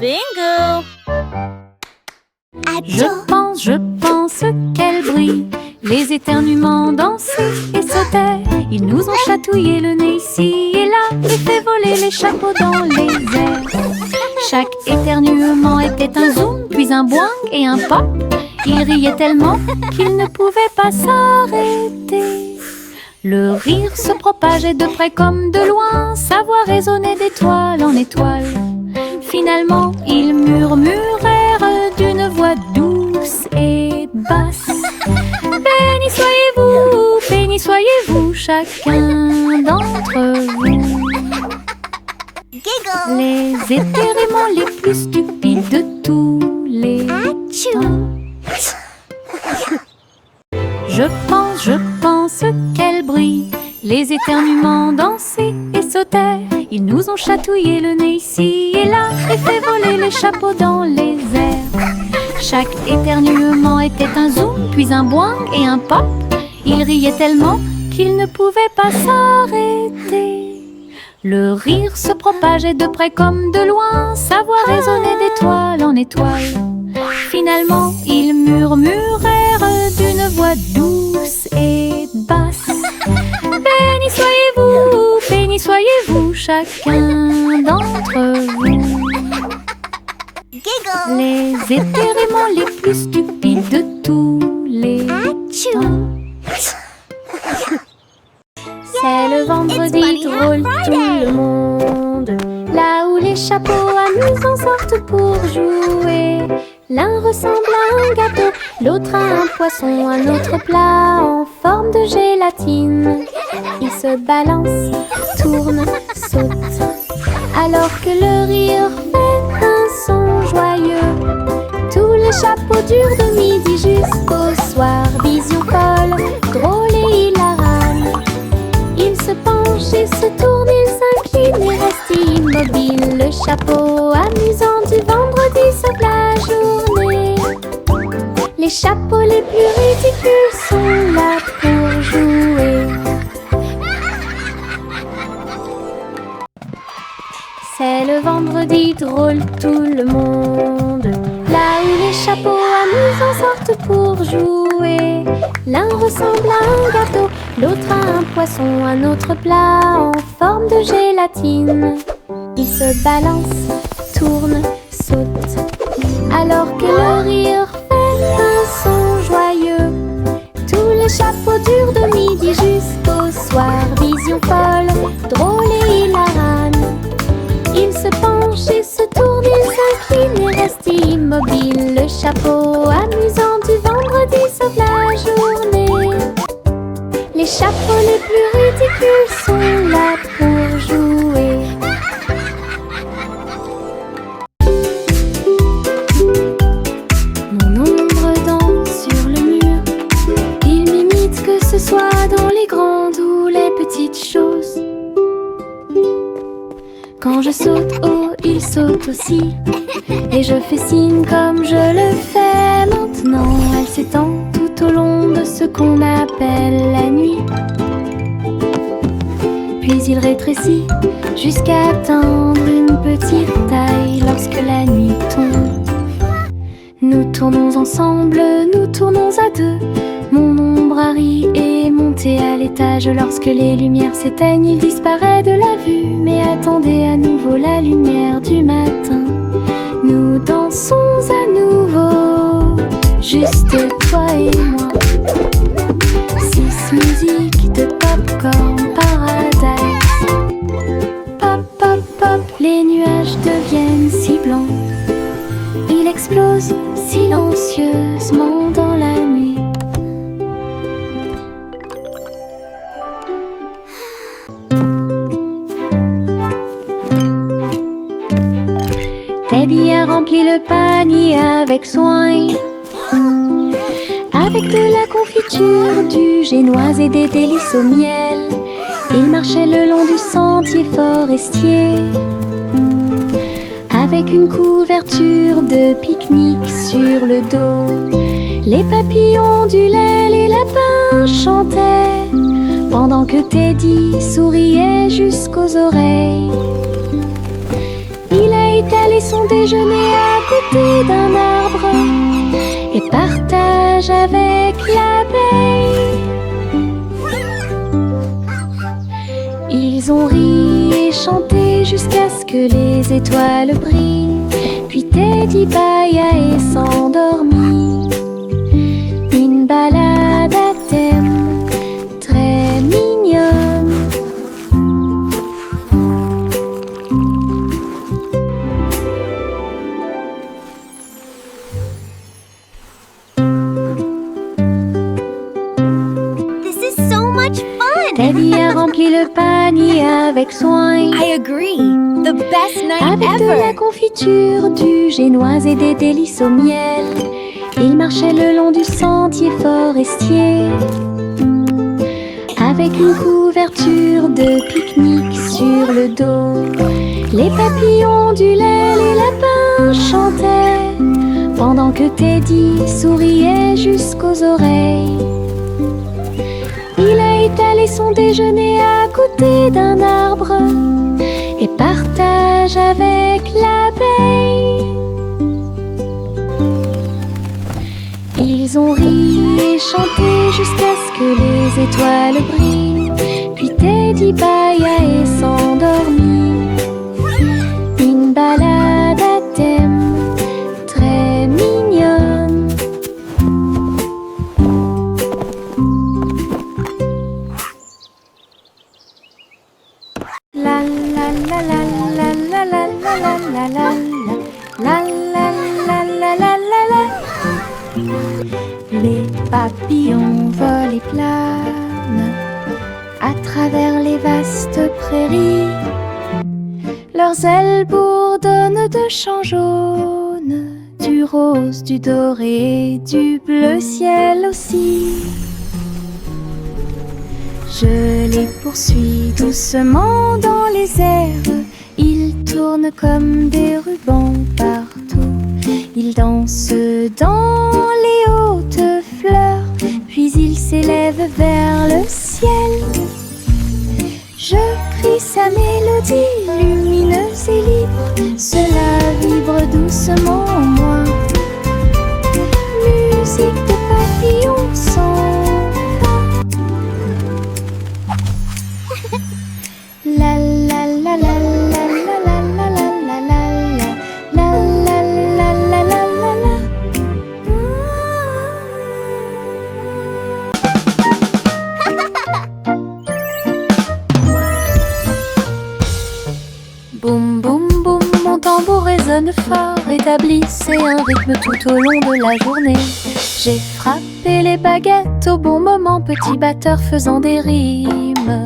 Bingo! Je pense qu'elle brille. Les éternuements dansaient et sautaient. Ils nous ont chatouillé le nez ici et là et fait voler les chapeaux dans les airs. Chaque éternuement était un zoom, puis un boing et un pop. Ils riaient tellement qu'ils ne pouvaient pas s'arrêter. Le rire se propageait de près comme de loin, sa voix résonnait d'étoile en étoile. Finalement, ils murmurèrent d'une voix douce et basse. Béni soyez-vous, chacun d'entre vous. Giggle! Les éternuements les plus stupides de tous les temps. Je pense qu'elle brille. Les éternuements dansaient et sautaient. Ils nous ont chatouillé le nez ici et là et fait voler les chapeaux dans les airs. Chaque éternuement était un zoom, puis un boing et un pop. Ils riaient tellement qu'ils ne pouvaient pas s'arrêter. Le rire se propageait de près comme de loin, sa voix résonnait d'étoile en étoile. Finalement, ils murmurèrent d'une voix douce et basse. Béni soyez-vous, chacun d'entre vous. Giggle! Les éternuements les plus stupides de tous les temps. C'est le vendredi drôle, tout le monde. Là où les chapeaux amusants sortent pour jouer. L'un ressemble à un gâteau, l'autre à un poisson, un autre plat en forme de gélatine. Il se balance, tourne, saute, alors que le rire fait un son joyeux. Tous les chapeaux durent de midi jusqu'au soir. Vision folle, drôle et hilarane. Il se penche et se tourne, il s'incline et reste immobile. Le chapeau amusant du vendredi sauve la journée. Les chapeaux les plus ridicules sont là pour jouer. C'est le vendredi drôle, tout le monde. Là où les chapeaux amusants sortent pour jouer. L'un ressemble à un gâteau, l'autre à un poisson, un autre plat en forme de gélatine. Il se balance, tourne, saute, alors que le rire fait un son joyeux. Tous les chapeaux durent de midi jusqu'au soir. Vision folle, drôle et hilarane. Il se penche et se tourne, il s'incline et reste immobile. Le chapeau amusant du vendredi sauve la journée. Les chapeaux les plus ridicules sont là pour jouer. Mon ombre danse sur le mur. Il m'imite que ce soit dans les grandes ou les petites choses. Quand je saute haut, il saute aussi. Et je fais signe comme je le fais maintenant. Elle s'étend tout au long de ce qu'on appelle la nuit. Puis il rétrécit jusqu'à atteindre une petite taille lorsque la nuit tombe. Nous tournons ensemble, nous tournons à deux. Mon ombre Harry est monté à l'étage. Lorsque les lumières s'éteignent, il disparaît de la vue. Mais attendez à nouveau la lumière du matin. Nous dansons à nouveau, juste toi et moi. 6 musiques de Popcorn Paradise. Pop, pop, pop, les nuages deviennent si blancs. Il explose silencieusement dans la nuit. Teddy a rempli le panier avec soin, avec de la confiture, du génoise et des délices au miel. Il marchait le long du sentier forestier, avec une couverture de pique-nique sur le dos. Les papillons ondulaient, les lapins chantaient, pendant que Teddy souriait jusqu'aux oreilles. Il a étalé son déjeuner à côté d'un arbre et partagent avec l'abeille. Ils ont ri et chanté jusqu'à ce que les étoiles brillent. Puis Teddy bâilla et s'endormit. Une balade à thème très mignonne. This is so much fun! Teddy a rempli le panier avec soin. I agree! The best night Avec de la ever! confiture, du génoise et des délices au miel, il marchait le long du sentier forestier. Avec une couverture de pique-nique sur le dos, les papillons du lait, les lapins chantaient, pendant que Teddy souriait jusqu'aux oreilles. Il a étalé son déjeuner à côté d'un arbre et partage avec l'abeille. Ils ont ri et chanté jusqu'à ce que les étoiles brillent. Puis Teddy bâilla et s'endormit. Une balade à thème très mignonne. La la la la la la la la la la la la la la la la la. Les papillons volent et planent à travers les vastes prairies. Leurs ailes bourdonnent de chants jaunes, du rose, du doré, du bleu ciel aussi. Je les poursuis doucement dans les airs. Ils tournent comme des rubans partout. Ils dansent dans les hautes fleurs, puis ils s'élèvent vers le ciel. Je crie sa mélodie lumineuse et libre. Cela vibre doucement en moi. Musique de papillons sans fin. La la la la la la la la la la la la la la la la la. Boum boum boum, mon tambour résonne fort, établissez un rythme tout au long de la journée. J'ai frappé les baguettes au bon moment, petit batteur faisant des rimes.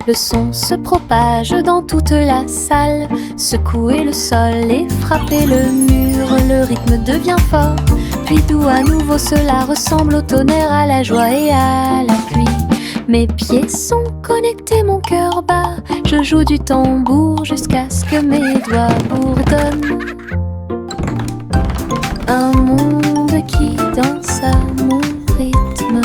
Le son se propage dans toute la salle, secouez le sol et frappez le mur. Le rythme devient fort, puis doux à nouveau. Cela ressemble au tonnerre, à la joie et à la pluie. Mes pieds sont connectés, mon cœur bat. Je joue du tambour jusqu'à ce que mes doigts bourdonnent. Un monde qui danse à mon rythme.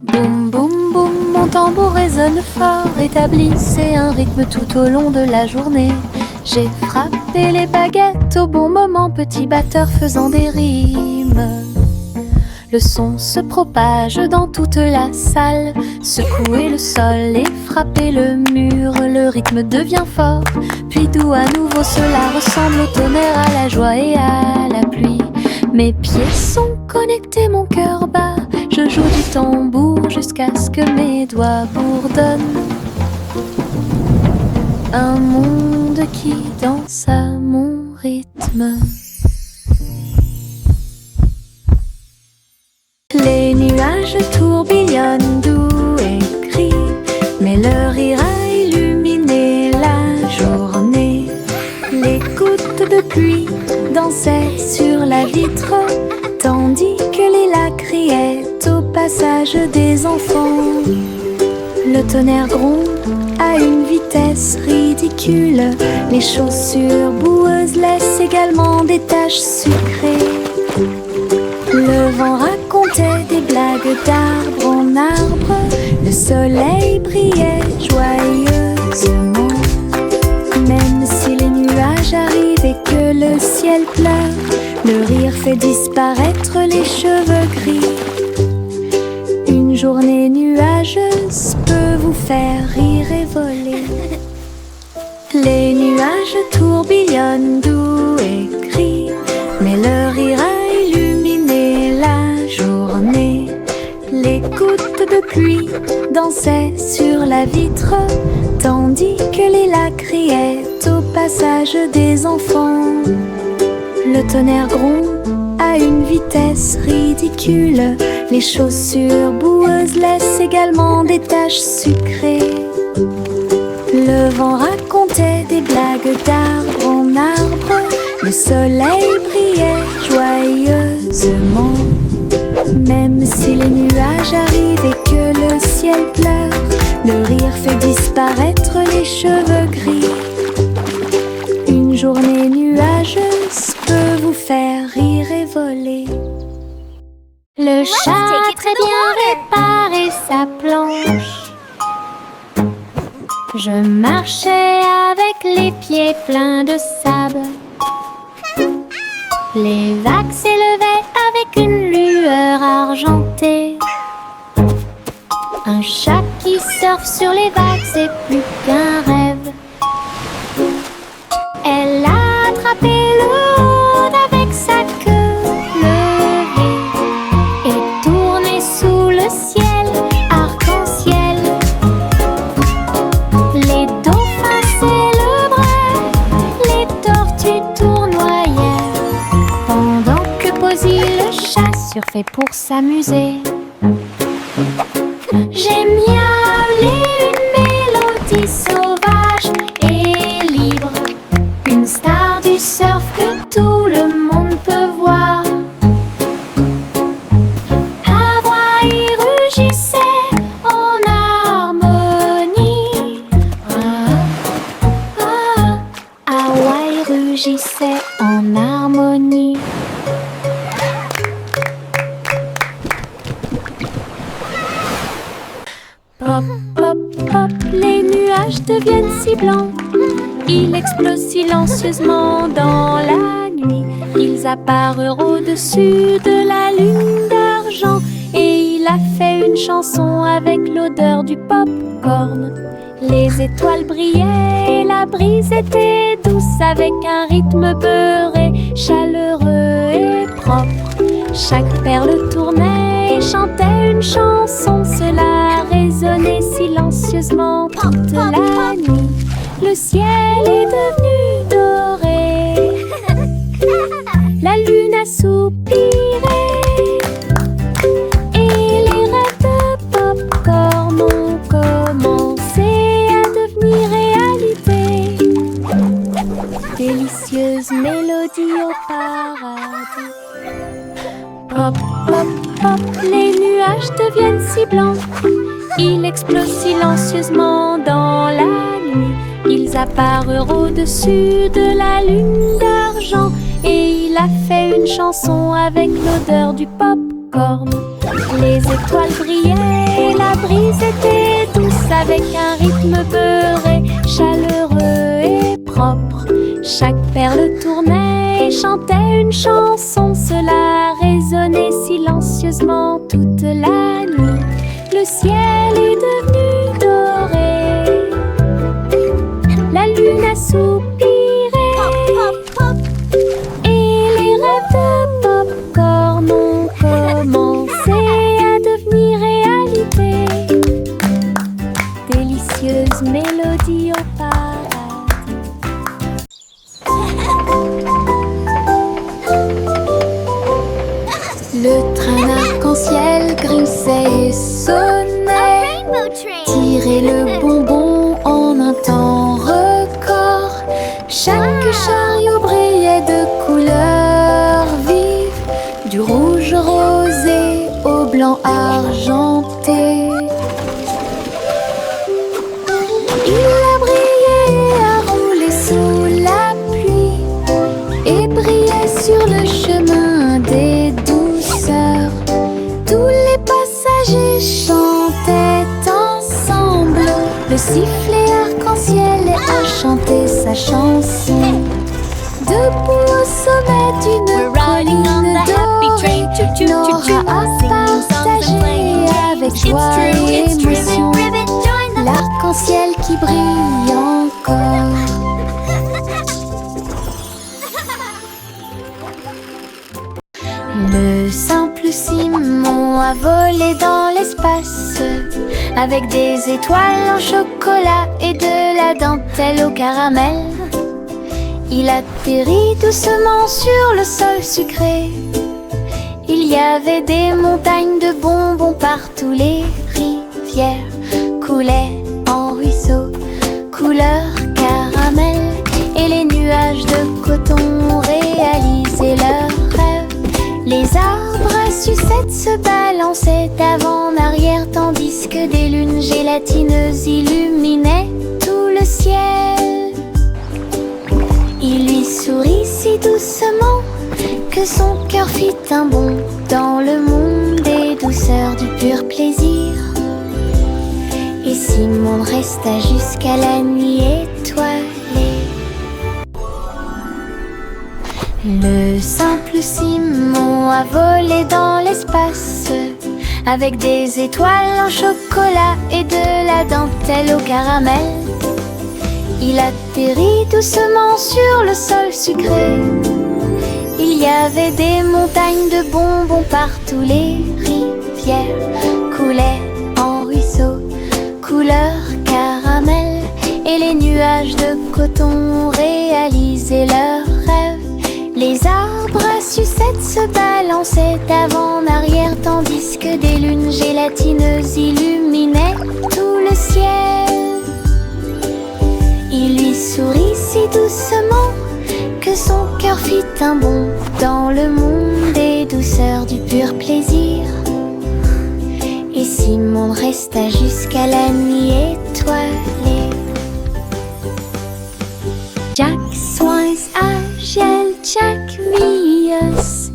Boum boum boum, mon tambour résonne fort, établissez un rythme tout au long de la journée. J'ai frappé les baguettes au bon moment, petit batteur faisant des rimes. Le son se propage dans toute la salle, secouez le sol et frappez le mur. Le rythme devient fort, puis doux à nouveau. Cela ressemble au tonnerre, à la joie et à la pluie. Mes pieds sont connectés, mon cœur bat. Je joue du tambour jusqu'à ce que mes doigts bourdonnent. Un monde qui danse à mon rythme. Les nuages tourbillonnent doux et gris, mais leur rire a illuminé la journée. Les gouttes de pluie dansaient sur la vitre, tandis que les lacs criaient au passage des enfants. Le tonnerre gronde à une vitesse ridicule. Les chaussures boueuses laissent également des taches sucrées. Le vent racontait blagues d'arbre en arbre, le soleil brillait joyeusement. Même si les nuages arrivent et que le ciel pleure, le rire fait disparaître les cheveux gris. Une journée nuageuse peut vous faire rire et voler. Les nuages tourbillonnent doux et gris, mais le rire a illuminé la journée. Les gouttes de pluie dansaient sur la vitre, tandis que les lacs riaient au passage des enfants. Le tonnerre gronde à une vitesse ridicule, les chaussures boueuses laissent également des taches sucrées. Le vent racontait des blagues d'arbre en arbre, le soleil brillait joyeusement. Même si les nuages arrivent et que le ciel pleure, le rire fait disparaître les cheveux gris. Une journée nuageuse peut vous faire rire et voler. Le chat a très bien réparé sa planche. Je marchais avec les pieds pleins de sable. Les vagues s'élevaient avec une lueur argentée. Un chat qui surfe sur les vagues, c'est plus qu'un rêve. Elle a attrapé l'eau avec sa queue levée et tourné sous le ciel arc-en-ciel. Les dauphins célébraient, les tortues tournoyaient, pendant que Posy le chat surfait pour s'amuser. J'ai miaulé une mélodie sauvage et libre, une star du surf que tout le monde peut voir. Hawaï rugissait en harmonie. Hawaï rugissait en harmonie. Pop, pop, pop, les nuages deviennent si blancs. Ils explosent silencieusement dans la nuit. Ils apparurent au-dessus de la lune d'argent. Et il a fait une chanson avec l'odeur du pop-corn. Les étoiles brillaient et la brise était douce, avec un rythme beurré, chaleureux et propre. Chaque perle tournait et chantait une chanson. Cela résonnait silencieusement toute la nuit. Le ciel est devenu doré. La lune a soupiré. Et les rêves de pop-corn ont commencé à devenir réalité. Délicieuse mélodie au paradis. Pop, pop, pop, les nuages deviennent si blancs. Ils explosent silencieusement dans la nuit. Ils apparurent au-dessus de la lune d'argent. Et il a fait une chanson avec l'odeur du pop-corn. Les étoiles brillaient et la brise était douce, avec un rythme beurré, chaleureux et propre. Chaque perle tournait et chantait une chanson. Cela résonnait silencieusement toute la nuit. Le ciel est devenu doré. La lune a soupiré. Et les rêves de pop-corn ont commencé à devenir réalité. Délicieuse mélodie au paradis. Le train arc-en-ciel grinçait et sonnait. Tirer le bonbon en un temps record. Chaque chariot brillait de couleurs vives, du rouge rosé au blanc argenté. Il a brillé, a roulé sous la pluie et brillait sur le chemin des douceurs. Tous les passagers Le simple Simon a volé dans l'espace avec des étoiles en chocolat et de la dentelle au caramel. Il atterrit doucement sur le sol sucré. Il y avait des montagnes de bonbons partout. Les rivières coulaient en ruisseaux couleur caramel. Et les nuages de coton réalisaient leurs rêves. Les arbres à sucettes se balançaient d'avant-arrière, tandis que des lunes gélatineuses illuminaient tout le ciel. Il lui sourit si doucement que son cœur fit un bond dans le monde des douceurs du pur plaisir. Et Simon resta jusqu'à la nuit étoilée. Le simple Simon a volé dans l'espace avec des étoiles en chocolat et de la dentelle au caramel. Il atterrit doucement sur le sol sucré. Il y avait des montagnes de bonbons partout. Les rivières coulaient en ruisseaux couleur caramel. Et les nuages de coton réalisaient leurs rêves. Les arbres à sucettes se balançaient d'avant-arrière, tandis que des lunes gélatineuses illuminaient tout le ciel. Il lui sourit si doucement que son cœur fit un bond dans le monde des douceurs du pur plaisir. Et Simon resta jusqu'à la nuit étoilée. Jack Swines agile, Jack Rios,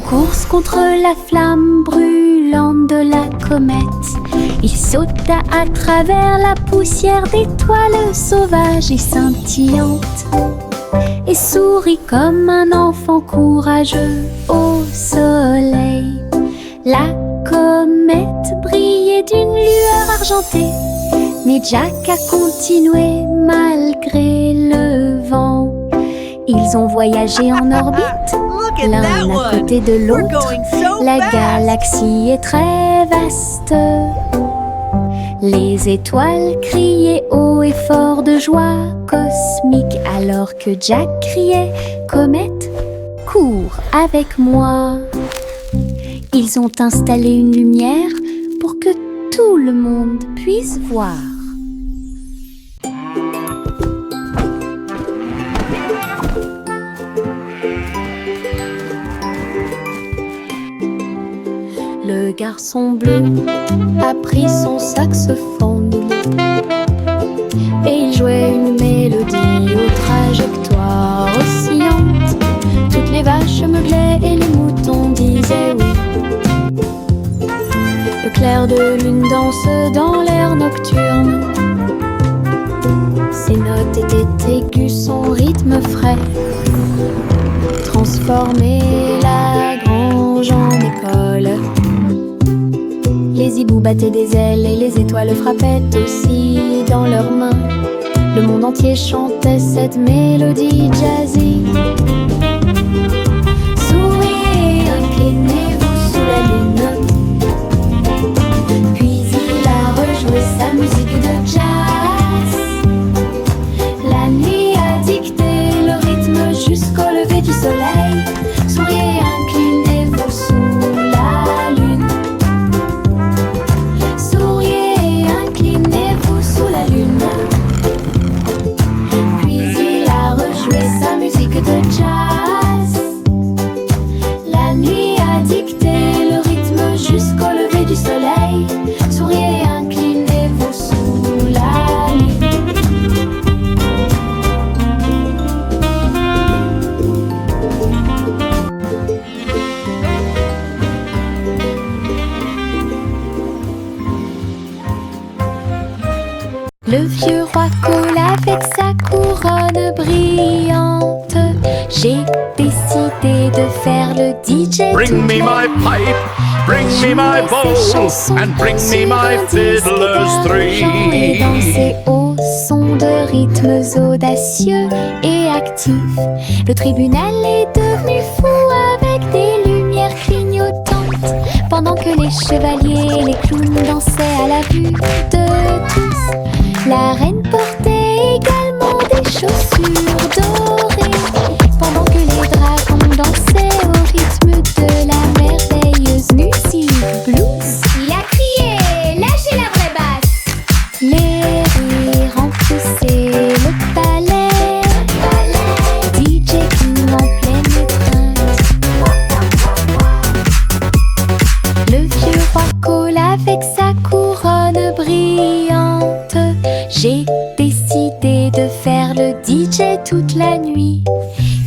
course contre la flamme brûlante de la comète. Il sauta à travers la poussière d'étoiles sauvages et scintillantes et sourit comme un enfant courageux au soleil. La comète brillait d'une lueur argentée, mais Jack a continué malgré le vent. Ils ont voyagé en orbite, l'un à côté de l'autre. La galaxie est très vaste. Les étoiles criaient haut et fort de joie cosmique, alors que Jack criait « Comète, cours avec moi !» Ils ont installé une lumière pour que tout le monde puisse voir. Le garçon bleu a pris son saxophone et il jouait une mélodie aux trajectoires oscillantes. Toutes les vaches meuglaient et les moutons disaient oui. Le clair de lune danse dans l'air nocturne. Ses notes étaient aiguës, son rythme frais transformait la grange en école. Les hiboux battaient des ailes et les étoiles frappaient aussi dans leurs mains. Le monde entier chantait cette mélodie jazzy. Souriez, inclinez-vous sous la lune. Puis il a rejoué sa musique de jazz. La nuit a dicté le rythme jusqu'au lever du soleil. Souriez, inclinez-vous sous la lune. Souriez, inclinez-vous sous la lune. Puis il a rejoué sa musique de jazz. La nuit a dicté le rythme jusqu'au lever du soleil. Souriez, inclinez-vous sous la lune. Le vieux roi coule avec sa couronne brillante. J'ai décidé de faire le DJ. Bring me my pipe, bring me my bowl, and bring me my fiddler's three. Et danser au son de rythmes audacieux et actifs. Le tribunal est devenu fou avec des lumières pendant que les chevaliers et les clowns dansaient à la vue de tous. La reine portait également des chaussures dorées, pendant que les dragons dansaient au rythme de la merveilleuse musique blues. Il a crié, lâchez la vraie basse. Les rires remplissaient le palais. DJ King en pleine étreinte. Le vieux roi Cole avec sa couronne brillante. J'ai décidé de faire le DJ toute la nuit.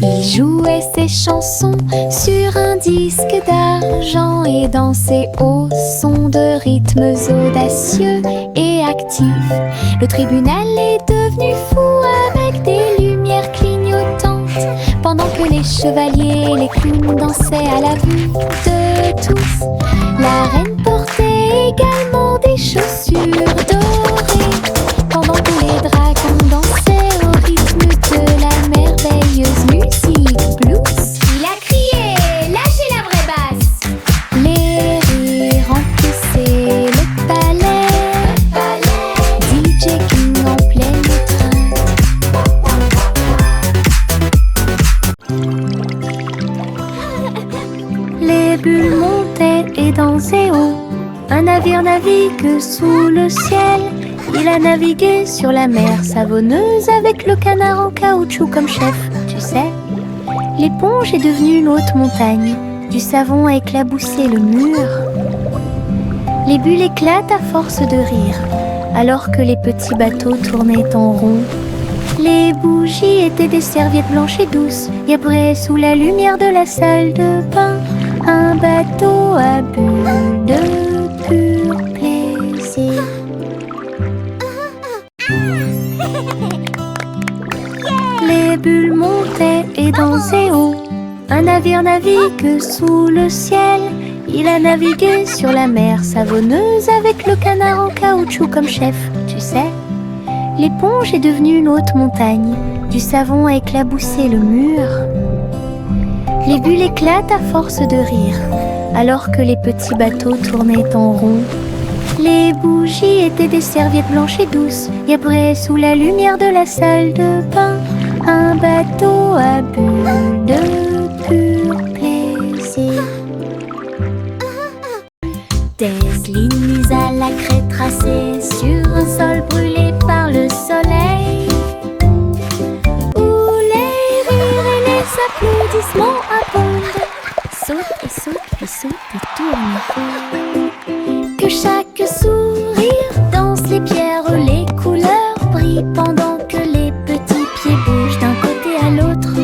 Il jouait ses chansons sur un disque d'argent et dansait au son de rythmes audacieux et actifs. Le tribunal est devenu fou avec des lumières clignotantes, pendant que les chevaliers et les clowns dansaient à la vue de tous. La reine portait également des chaussures dorées, pendant que les dragons dansaient au rythme de la merveilleuse musique blues. Il a crié, lâchez la vraie basse. Les rires remplissaient le palais. DJ King en pleine étreinte. Les bulles montaient et dansaient haut. Un navire navigue sous le ciel. Il a navigué sur la mer savonneuse avec le canard en caoutchouc comme chef. Tu sais, l'éponge est devenue une haute montagne. Du savon a éclaboussé le mur. Les bulles éclatent à force de rire, alors que les petits bateaux tournaient en rond. Les bougies étaient des serviettes blanches et douces, et après, sous la lumière de la salle de bain, un bateau à bulles de pur plaisir. Les bulles montaient et dansaient haut. Un navire navigue sous le ciel. Il a navigué sur la mer savonneuse avec le canard en caoutchouc comme chef. Tu sais, l'éponge est devenue une haute montagne. Du savon a éclaboussé le mur. Les bulles éclatent à force de rire, alors que les petits bateaux tournaient en rond. Les bougies étaient des serviettes blanches et douces, et après, sous la lumière de la salle de bain, un bateau à bulles de pur plaisir. Des lignes à la craie tracées sur un sol brûlé par le soleil, où les rires et les applaudissements abondent. Saute et saute, puis saute et tourne. Que chaque sourire danse les pierres, les couleurs brillent pendant que les petits pieds bougent d'un côté à l'autre.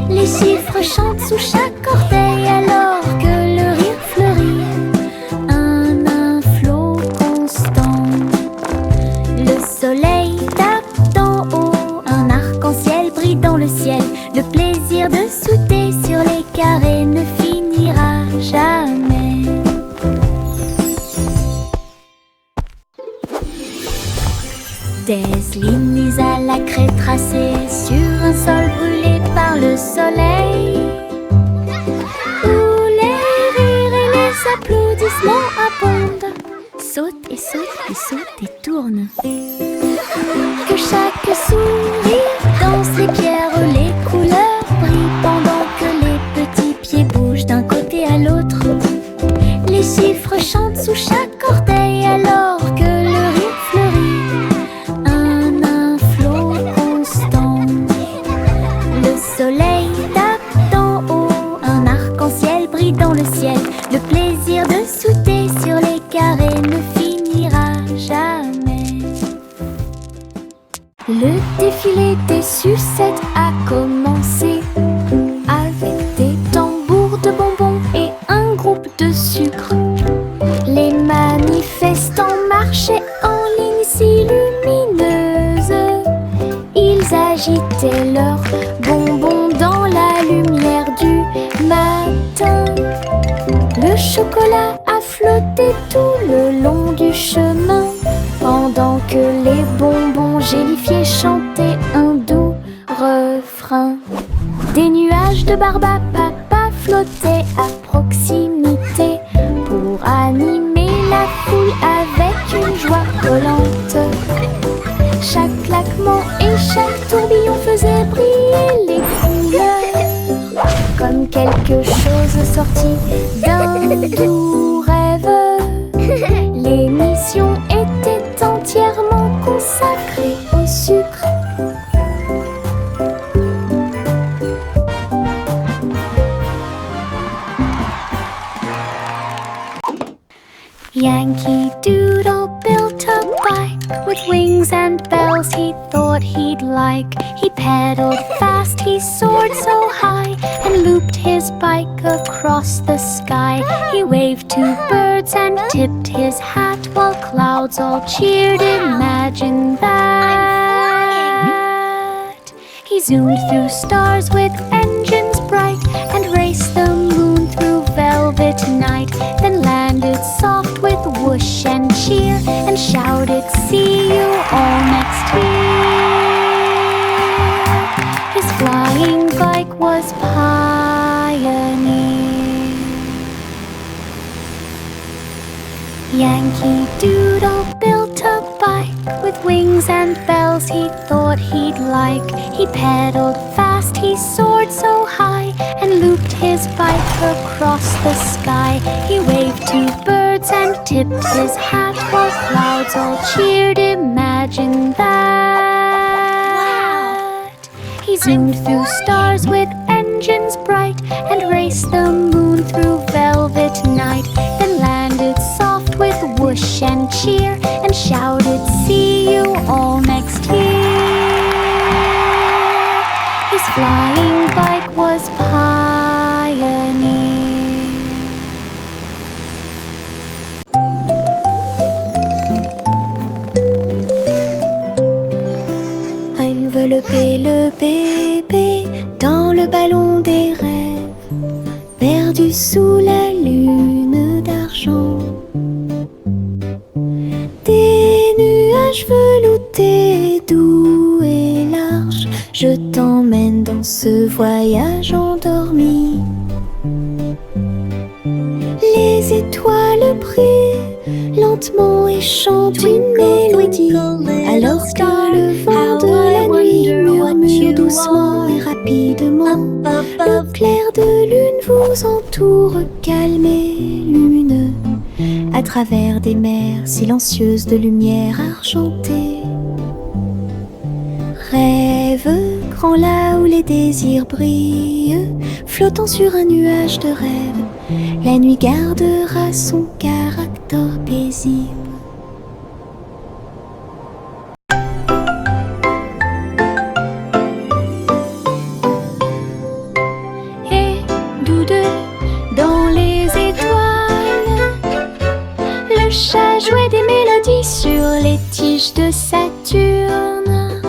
Les chiffres chantent sous chaque orteil alors que le rire fleurit. Un inflot constant. Le soleil tape d'en haut, un arc-en-ciel brille dans le ciel. Le plaisir de sauter sur les carrés ne finira jamais. Des lignes à la craie tracées sur un sol brûlé par le soleil, où les rires et les applaudissements abondent. Saute et saute et saute et tourne. Que chaque sourire danse les pierres, les couleurs brillent pendant que les petits pieds bougent d'un côté à l'autre. Les chiffres chantent sous chaque orteil alors que le rire fleurit. Un inflot constant. Le soleil tape d'en haut, un arc-en-ciel brille dans le ciel. Le plaisir de sauter sur les carrés ne finira jamais. Le défilé des sucettes a commencé, avec des tambours de bonbons et un groupe de sucre. Les manifestants marchaient en ligne si lumineuse. Ils agitaient leurs bonbons dans la lumière du matin. Le chocolat a flotté tout le long du chemin, pendant que les bonbons gélifiés chantaient un doux refrain. Des nuages de barbe à papa flottaient à proximité pour sorti d'un doux rêve. L'émission était entièrement consacrée au sucre. Yankee Doodle built a bike with wings and bells he thought he'd like. He pedaled fast, he soared so high, and looped his bike across the sky. He waved to birds and tipped his hat while clouds all cheered. Imagine that. He zoomed through stars with engines bright and raced the moon through velvet night. Then landed soft with whoosh and cheer and shouted, "See you all next year." His flying bike was Pioneer. Yankee Doodle built a bike with wings and bells he thought he'd like. He pedaled fast, he soared so high, and looped his bike across the sky. He waved to birds and tipped his hat while clouds all cheered. Imagine that. He zoomed through stars with engines bright and raced the moon through velvet night. Then landed soft with whoosh and cheer and shouted, "See you all next year." His flying bike was Pioneer. Enveloppé le bébé dans le ballon des rêves, perdu sous la lune d'argent. Des nuages veloutés, doux et larges, je t'emmène dans ce voyage endormi. Les étoiles brillent lentement et chantent une mélodie, alors que le vent de la nuit murmure doucement et rapidement. Le clair de lune vous entoure, calme et lumineux, à travers des mers silencieuses de lumière argentée. Rêve grand là où les désirs brillent, flottant sur un nuage de rêve, la nuit gardera son caractère paisible. Et nous deux, dans les étoiles, le chat jouait des mélodies sur les tiges de Saturne.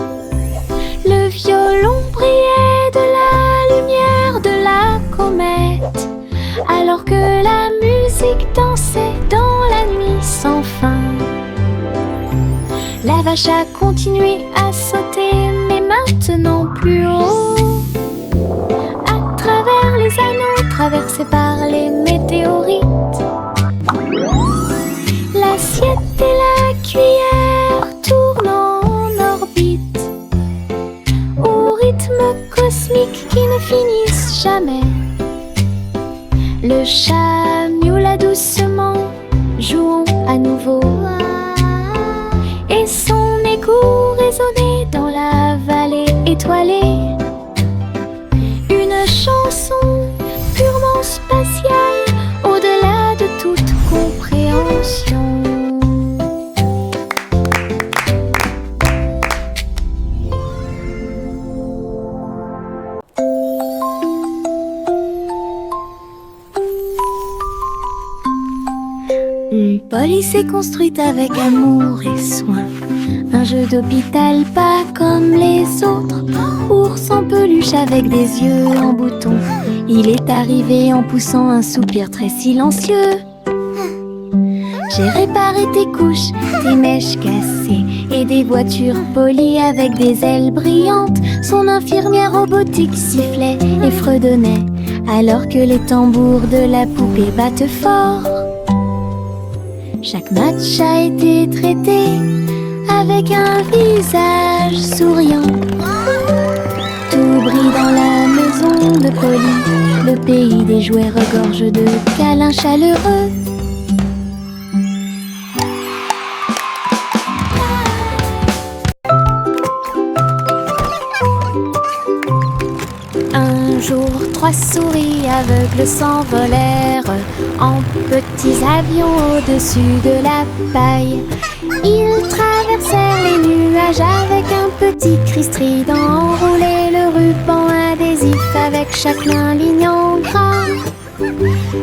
Le violon brillait de la lumière de la comète, alors que la musique dansait dans la nuit sans fin. La vache a continué à sauter, mais maintenant plus haut, à travers les anneaux traversés par les météorites. L'assiette et la cuillère tournent en orbite, au rythme cosmique qui ne finissent jamais. Le chat miaula doucement, jouons à nouveau, et son écho résonnait dans la vallée étoilée. Une chanson purement spatiale, au-delà de toute compréhension. Une police est construite avec amour et soin, un jeu d'hôpital pas comme les autres. Ours en peluche avec des yeux en bouton, il est arrivé en poussant un soupir très silencieux. J'ai réparé tes couches, tes mèches cassées et des voitures polies avec des ailes brillantes. Son infirmière robotique sifflait et fredonnait alors que les tambours de la poupée battent fort. Chaque match a été traité avec un visage souriant. Tout brille dans la maison de Polly, Le pays des jouets regorge de câlins chaleureux. Un jour, 3 souris aveugles s'envolèrent en petits avions au-dessus de la paille. Ils traversèrent les nuages avec un petit cri strident, enroulé le ruban adhésif avec chaque ligne en gras.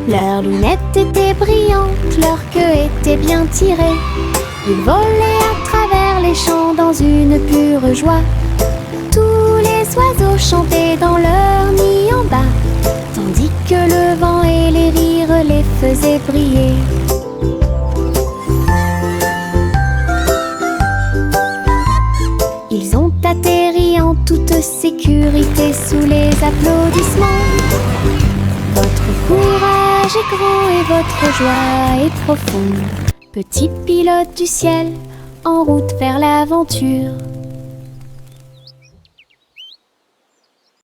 Leurs lunettes étaient brillantes, leur queue était bien tirée. Ils volaient à travers les champs dans une pure joie. Tous les oiseaux chantaient dans leur nid en bas, tandis que le vent et les rires les faisaient briller. Ils ont atterri en toute sécurité sous les applaudissements. Votre courage est grand et votre joie est profonde. Petits pilotes du ciel, en route vers l'aventure.